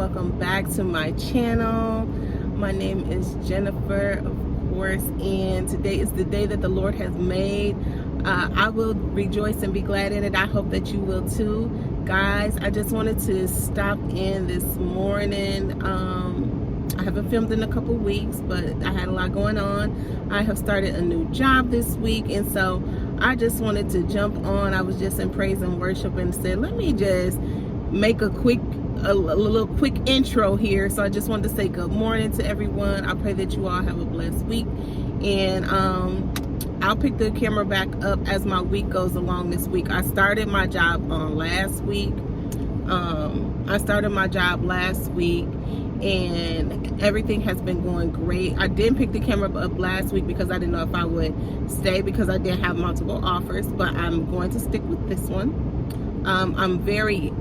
welcome back to my channel. My name is Jennifer, of course, and today is the day that the Lord has made. I will rejoice and be glad in it. I hope that you will too. Guys, I just wanted to stop in this morning. I haven't filmed in a couple weeks, but I had a lot going on. I have started a new job this week, and so I just wanted to jump on. I was just in praise and worship and said, let me just make a little quick intro here. So I just wanted to say good morning to everyone. I pray that you all have a blessed week, and I'll pick the camera back up as my week goes along this week. I started my job last week. And everything has been going great. I didn't pick the camera up last week because I didn't know if I would stay because I did have multiple offers, but I'm going to stick with this one. I'm very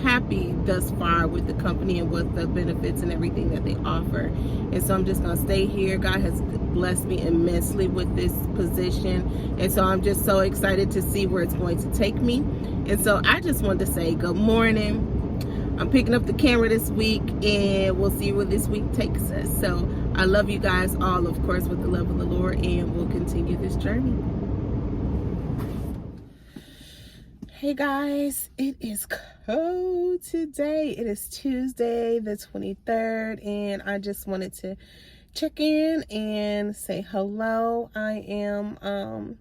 happy thus far with the company and with the benefits and everything that they offer, and so I'm just gonna stay here. God has blessed me immensely with this position, and so I'm just so excited to see where it's going to take me. And so I just wanted to say good morning. I'm picking up the camera this week, and we'll see where this week takes us. So I love you guys all, of course, with the love of the Lord, and we'll continue this journey. Hey guys, it is cold today. It is Tuesday the 23rd, and I just wanted to check in and say hello. I am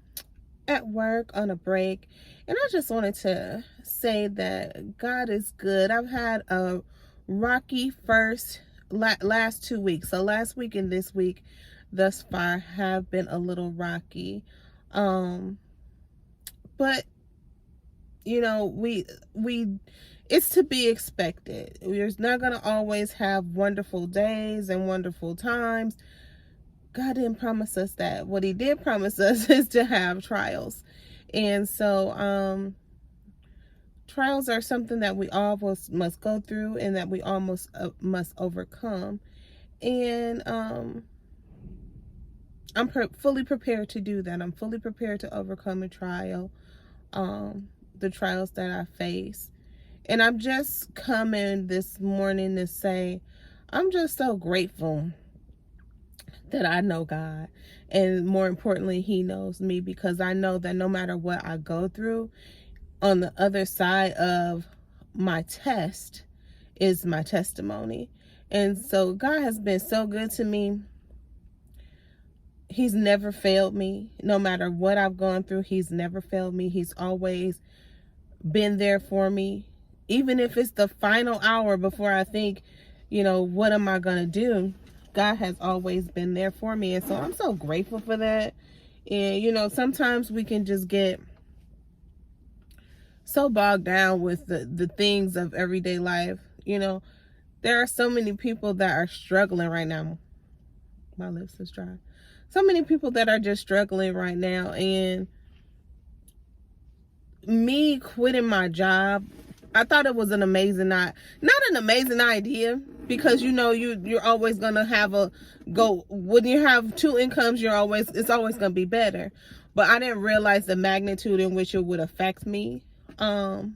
at work on a break, and I just wanted to say that God is good. I've had a rocky last 2 weeks. So last week and this week thus far have been a little rocky. But you know, we it's to be expected. We're not going to always have wonderful days and wonderful times. God didn't promise us that. What he did promise us is to have trials. And so trials are something that we all must go through, and that we almost must overcome. And I'm fully prepared to do that. I'm fully prepared to overcome a trial, the trials that I face. And I'm just coming this morning to say I'm just so grateful that I know God, and more importantly, he knows me, because I know that no matter what I go through, on the other side of my test is my testimony. And so God has been so good to me. He's never failed me. No matter what I've gone through, he's never failed me. He's always been there for me. Even if it's the final hour before I think, what am I going to do? God has always been there for me. And so I'm so grateful for that. And, sometimes we can just get so bogged down with the things of everyday life. There are so many people that are struggling right now. My lips is dry. So many people that are just struggling right now. And me quitting my job, I thought it was an amazing, not an amazing idea, because you're always gonna have when you have two incomes, it's always gonna be better. But I didn't realize the magnitude in which it would affect me. And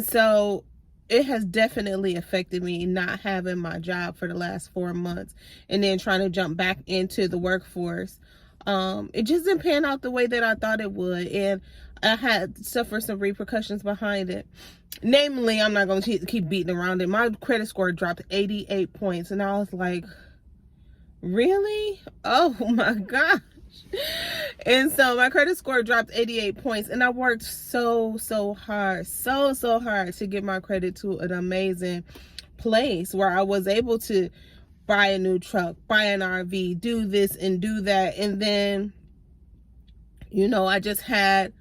so it has definitely affected me not having my job for the last 4 months, and then trying to jump back into the workforce. It just didn't pan out the way that I thought it would, and I had suffered some repercussions behind it. Namely, I'm not going to keep beating around it. My credit score dropped 88 points, and I was like, really? Oh my gosh. And so my credit score dropped 88 points, and I worked so hard, so hard to get my credit to an amazing place where I was able to buy a new truck, buy an RV, do this and do that. And then, I just had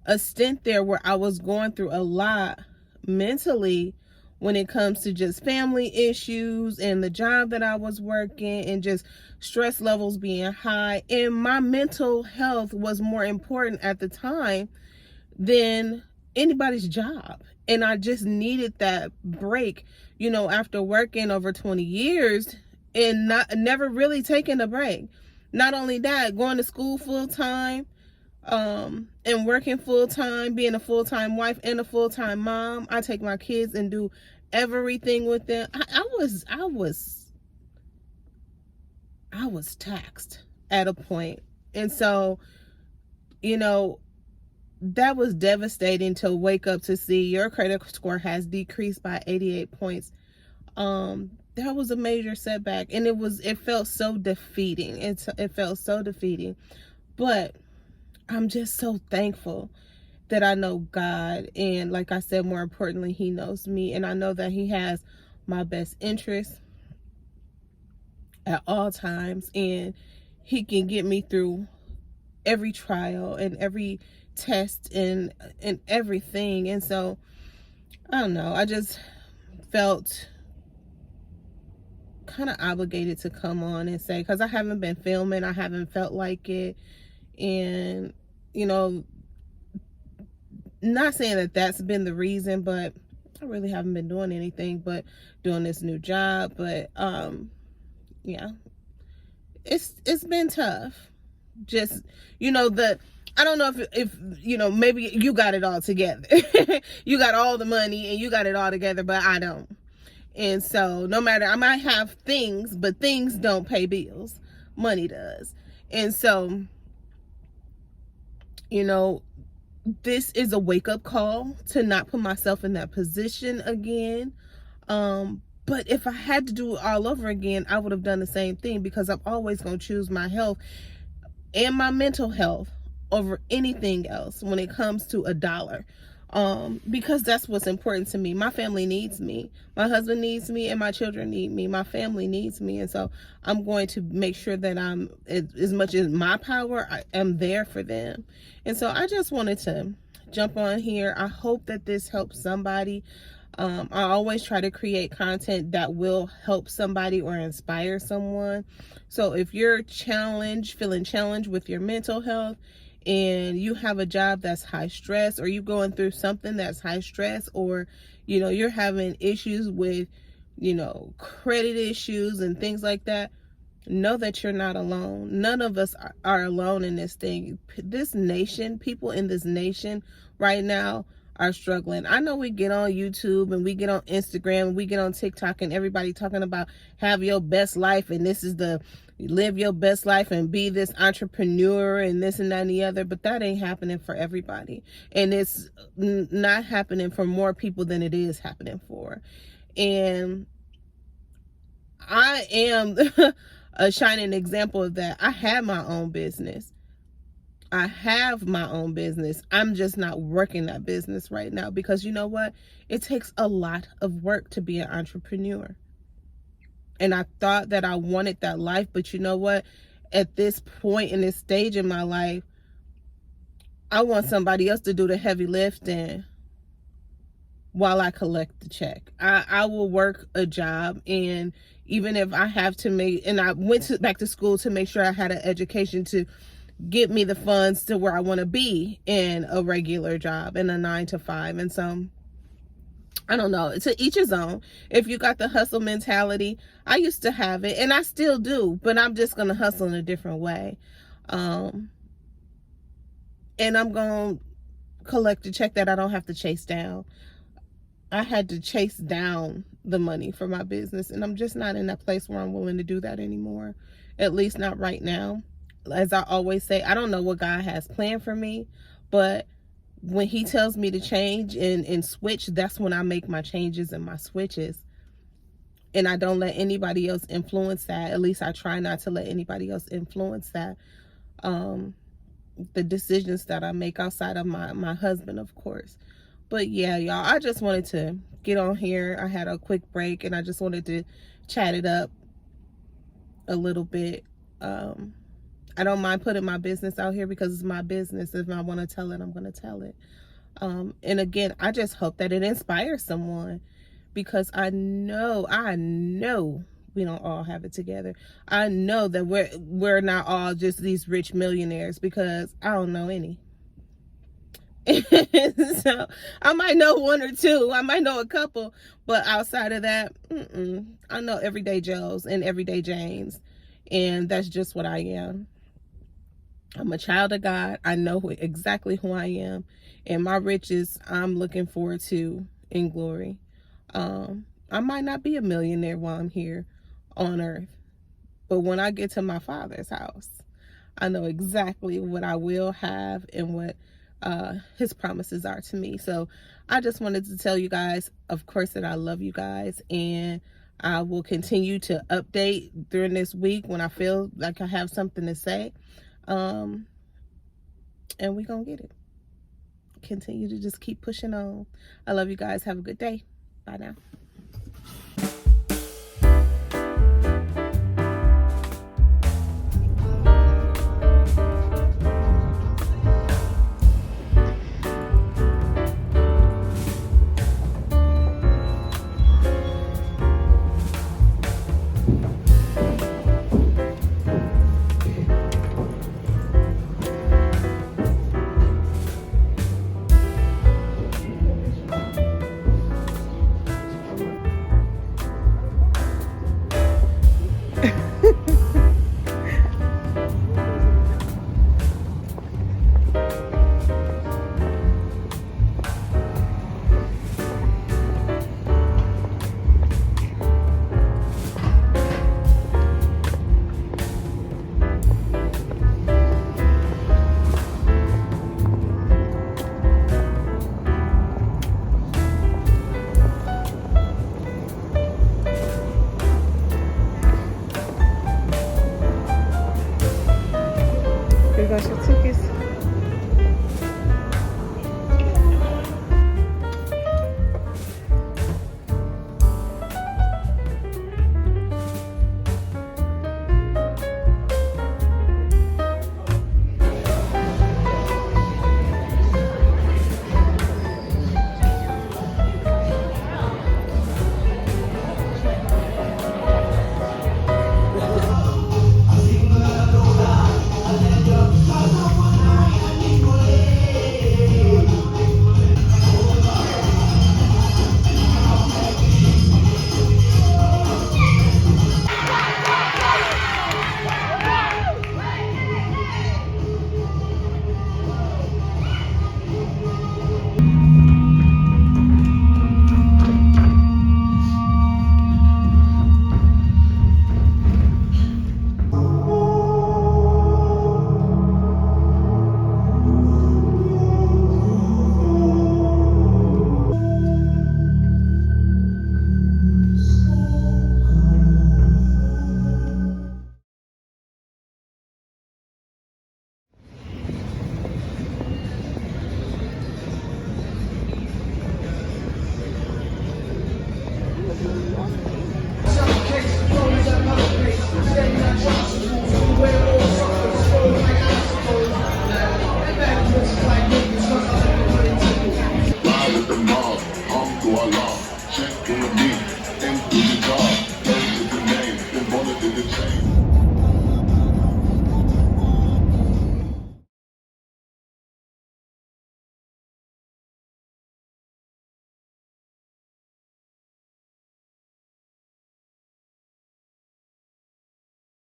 a stint there where I was going through a lot mentally when it comes to just family issues and the job that I was working, and just stress levels being high. And my mental health was more important at the time than anybody's job. And I just needed that break, after working over 20 years and never really taking a break. Not only that, going to school full time, And working full-time, being a full-time wife and a full-time mom. I take my kids and do everything with them. I was taxed at a point. And so, you know, that was devastating to wake up to see your credit score has decreased by 88 points. That was a major setback, and it felt so defeating. It felt so defeating. But I'm just so thankful that I know God, and like I said, more importantly, He knows me, and I know that He has my best interest at all times, and He can get me through every trial and every test and everything. And so I don't know, I just felt kind of obligated to come on and say, because I haven't been filming, I haven't felt like it. And you know, not saying that that's been the reason, but I really haven't been doing anything but doing this new job. But yeah, it's been tough. Just, you know, I don't know if you know, maybe you got it all together. You got all the money and you got it all together, but I don't. And so no matter, I might have things, but things don't pay bills. Money does. And so, you know, this is a wake-up call to not put myself in that position again. But if I had to do it all over again, I would have done the same thing, because I'm always going to choose my health and my mental health over anything else when it comes to a dollar. Because that's what's important to me. My family needs me. My husband needs me, and my children need me. My family needs me. And so I'm going to make sure that I'm, as much as my power, I am there for them. And so I just wanted to jump on here. I hope that this helps somebody. I always try to create content that will help somebody or inspire someone. So if you're feeling challenged with your mental health, and you have a job that's high stress, or you going through something that's high stress, or, you know, you're having issues with, you know, credit issues and things like that, know that you're not alone. None of us are alone in this thing. This nation, people in this nation right now are struggling. I know we get on YouTube and we get on Instagram and we get on TikTok, and everybody talking about have your best life, and this is the live your best life and be this entrepreneur and this and that and the other. But that ain't happening for everybody, and it's not happening for more people than it is happening for. And I am a shining example of that. I have my own business. I'm just not working that business right now, because you know what? It takes a lot of work to be an entrepreneur. And I thought that I wanted that life, but you know what? At this point in this stage in my life, I want somebody else to do the heavy lifting while I collect the check. I will work a job, and even if I have to and I went back to school to make sure I had an education to get me the funds to where I want to be in a regular job, in a 9-to-5. And so I don't know, to each his own. If you got the hustle mentality, I used to have it, and I still do, but I'm just going to hustle in a different way. And I'm going to collect a check that I don't have to chase down. I had to chase down the money for my business, and I'm just not in that place where I'm willing to do that anymore. At least not right now. As I always say, I don't know what God has planned for me, but when He tells me to change and switch, that's when I make my changes and my switches. And I don't let anybody else influence that. At least I try not to let anybody else influence that. The decisions that I make outside of my husband, of course. But yeah, y'all, I just wanted to get on here. I had a quick break, and I just wanted to chat it up a little bit. I don't mind putting my business out here, because it's my business. If I want to tell it, I'm going to tell it. And again, I just hope that it inspires someone, because I know we don't all have it together. I know that we're not all just these rich millionaires, because I don't know any. So I might know one or two, I might know a couple, but outside of that, I know everyday Joes and everyday Janes, and that's just what I am. I'm a child of God. I know exactly who I am, and my riches I'm looking forward to in glory. I might not be a millionaire while I'm here on earth, but when I get to my Father's house, I know exactly what I will have and what his promises are to me. So I just wanted to tell you guys, of course, that I love you guys, and I will continue to update during this week when I feel like I have something to say. Um, and we're going to get it. Continue to just keep pushing on. I love you guys. Have a good day. Bye now.